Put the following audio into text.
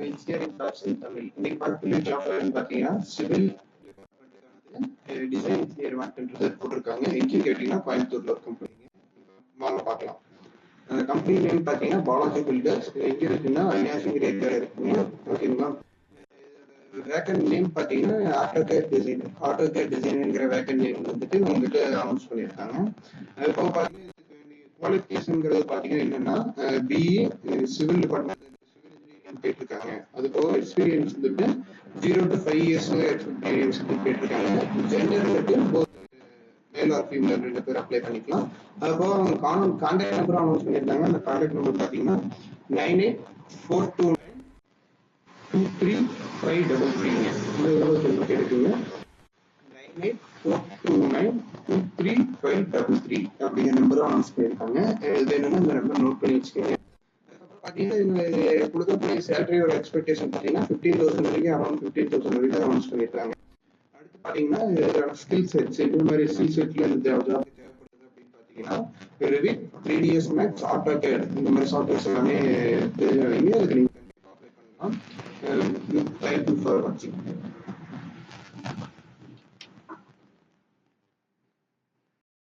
Engineering class இன் தமிழ். இன்னைக்கு பார்க்கக்கூடிய job பார்த்தீங்கன்னா சிவில் டிசைன் இன்ஜினியர் வாக்கன்றது போட்டிருக்காங்க. எங்கேயும் கேட்டீங்கன்னா கோயம்புத்தூர்ல ஒரு கம்பெனிங்க. வாங்க பார்க்கலாம். அந்த கம்பெனி நேம் பார்த்தீங்கன்னா பாலாஜி பில்டர்ஸ். எங்க இருக்குன்னா அவினாசி ரேட்ல இருக்குங்க. ஓகேங்களா. வேக்கன்ட் நேம் பார்த்தீங்கன்னா ஆட்டோகேட் டிசைனுங்கிற வேக்கன்ட் நேம் வந்துட்டு உங்ககிட்ட அனௌன்ஸ் பண்ணியிருக்காங்க. அதுபோக பார்த்தீங்கன்னா குவாலிஃபிகேஷன்ங்கிறது பார்த்தீங்கன்னா என்னன்னா பிஇ சிவில் டிபார்ட்மெண்ட் கேட்டிருக்காங்க. அது போக எக்ஸ்பீரியன்ஸ் வந்துட்டு 0 to 5 years எக்ஸ்பீரியன்ஸ் கேட்டிருக்காங்க. ஜெண்டர் வந்துட்டு மேல் ஆர் ஃபீமேல் 2 பேர் அப்ளை பண்ணிக்கலாம். அது போக அவங்க கான்டாக்ட் நம்பர் அனௌன்ஸ் பண்ணியிருந்தாங்க. அந்த கான்டாக்ட் நம்பர் பார்த்தீங்கன்னா 9842923533 இந்த இருபத்தி இருக்குங்க. 9842923533 அப்படிங்கிற நம்பரும் அனௌன்ஸ் பண்ணியிருக்காங்க. இது என்னன்னா இந்த நம்பர் நோட் பண்ணி வச்சுக்கோங்க. கொடுக்கக்கூடிய சேலரியோட எக்ஸ்பெக்டேஷன் பார்த்தீங்கன்னா 15,000 வரைக்கும் அரௌண்ட் 15,000 வரைக்கும் அனௌன்ஸ் பண்ணியிருக்காங்க. அடுத்து பார்த்தீங்கன்னா இதோட ஸ்கில் செட்ஸ் இந்த மாதிரி ஸ்கில் செட்ல இந்த ஜாப் தேவைப்படுது அப்படின்னு பார்த்தீங்கன்னா ரெவிட் 3ds Max AutoCAD இந்த மாதிரி சாஃப்ட்வேர்ஸ் எல்லாமே தெரிஞ்சவங்க அதுக்கு நீங்க கண்டிப்பாக அப்ளை பண்ணலாம். தேங்க்யூ ஃபார் வாட்சிங்.